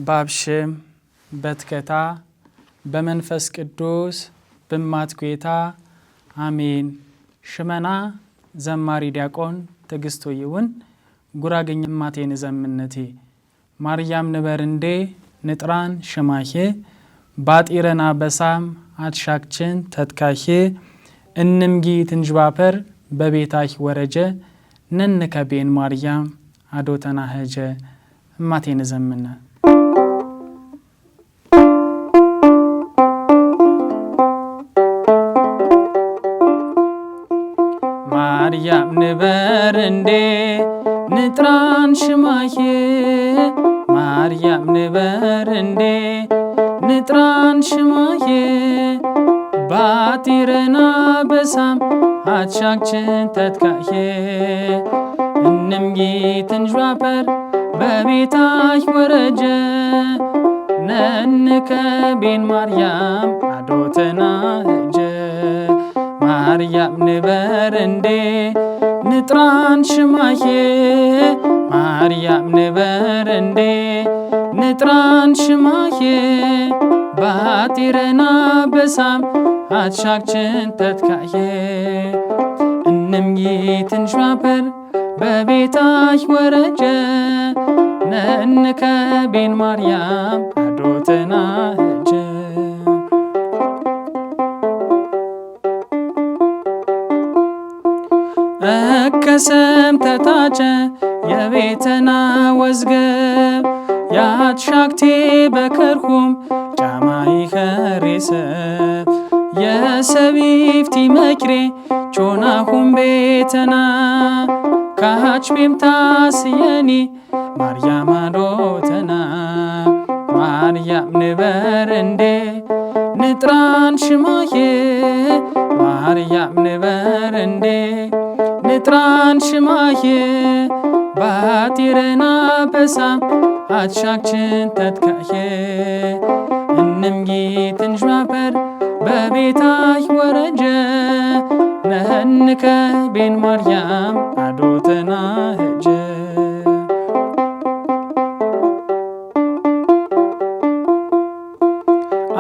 ባብሽም በትከታ በመንፈስ ቅዱስ በማትኩታ አሜን። ሽመና ዘማሪ ዲያቆን ትግስቶ ይውን ጉራገኝ ማቴን ዘምነቴ ማርያም ንበርንዴ ንጥራን ሽማሄ ባጢረና በሳም አትሻክችን ተትካሄ እንምጊ ትንጅባፐር በቤታች ወረጀ ነንከቤን ማርያም አዶተና ሄጀ ማቴን ዘምነ ማርያም ንበርንዴ ንጥራን ሽማሄ ማርያም ንበርንዴ ንጥራን ሽማሄ ባጢረና በሳም አትሻክችን ተትካሄ እንምጊ ትንጅባፐር በቤታች ወረጀ ነንከቤን ማርያም አዶተና ሄጀ ማርያም ንበርንዴ ንጥራን ሽማሄ ማርያም ንበርንዴ ንጥራን ሽማሄ ባጢረና በሳም አትሻክችን ተትካሄ እንምጊ ትንጅባፐር በቤታች ወረጀ ነንከቤን ማርያም አዶተና ሄጀ እከሰም ተታጨ የቤተና ወዝገብ ያትሻክቴ በከርኩም ጫማይ ኸሬሰብ የሰቢፍቲ መክሬ ቾናሁም ቤተና ካች ቤምታስየኒ ማርያም አዶተና ማርያም ንበርንዴ ንጥራን ሽማሄ ማርያም ንበርንዴ ንጥራን ሽማሄ ባጢረና በሳም አትሻክችን ተትካሄ እንምጊ ትንጅባፐር በቤታች ወረጀ ነንከቤን ማርያም አዶተና ሄጀ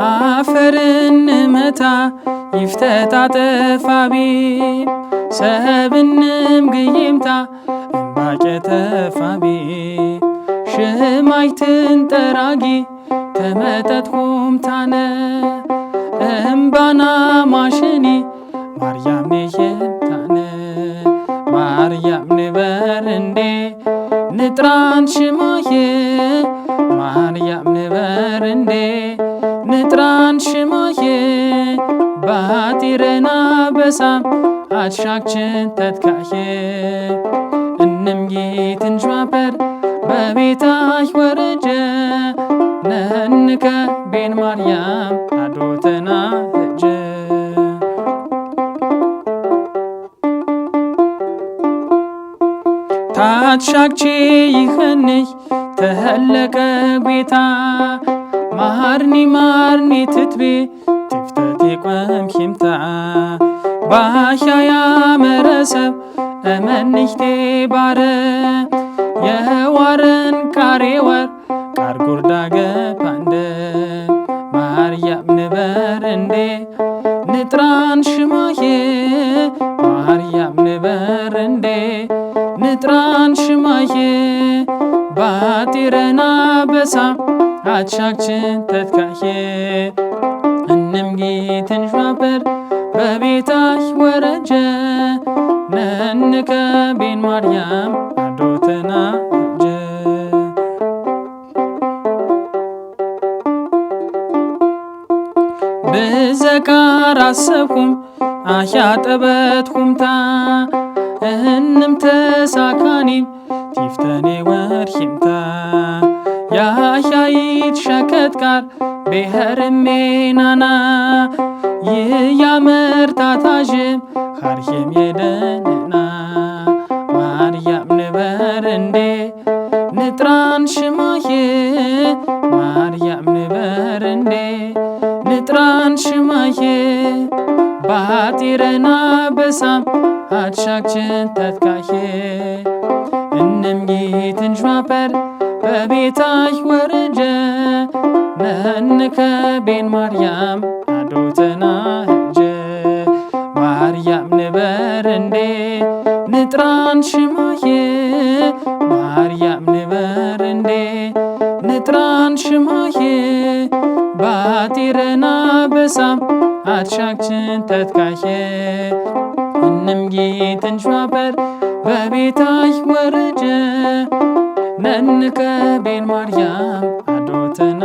አፈርን መታ ይፍተታ ጠፋቢ ሰብንም ግይምታ እምባጨ ተፋቢ ሽማይትን ጠራጊ ተመጠጥኩም ታነ እምባና ማሽኒ ማርያም የታነ ማርያም ንበርንዴ ንጥራን ሽማሄ ማርያም ንበርንዴ ንጥራን ሽማሄ ባጢረና በሳም አትሻክችን ተትካሄ እንምጊ ትንጅባፐር በቤታች ወረጀ ነንከቤን ማርያም አዶተና ሄጀ ታትሻክቼ ይኸንይ ተኸለቀ ቤታ ማርኒ ማርኒ ትትቤ ትፍተቴ ቆምኪምታ ባሻያ መረሰብ እመንሽቴ ባረ የዋረን ቃሬወር ቃር ጉርዳ ገፓንደ ማርያም ንበርንዴ ንጥራን ሽማሄ ማርያም ንበርንዴ ንጥራን ሽማሄ ባጢረና በሳም አትሻክችን ተትካሄ እንምጊ ትንጅባፐር በቤታች ወረጀ ነንከቤን ማርያም አዶተና ሄጀ ብዘካር አሰብኩም አያጠበትኩምታ እንም ተሳካኒም ቲፍተኔ ወርሂምታ ያያይት ሸከት ቃር ቤኸርሜናና ይያመርታታዥም ኻርሄም የደነና ማርያም ንበርንዴ ንጥራን ሽማሄ ማርያም ንበርንዴ ንጥራን ሽማሄ ባጢረና በሳም አትሻክችን ተትካሄ እንምጊ ትንጅባፐር በቤታይ ወረጀ ነንከ ቤን ማርያም አዶተና ሄጀ ማርያም ንበር እንዴ ንጥራን ሽማየ ማርያም ንበር እንዴ ንጥራን ሽማየ ባጢረና በሳም አትሻክችን ተትካየ እንም ጌትን ሸዋበር በቤታይ ወረጀ ነንከ ቤን ማርያም አዶተና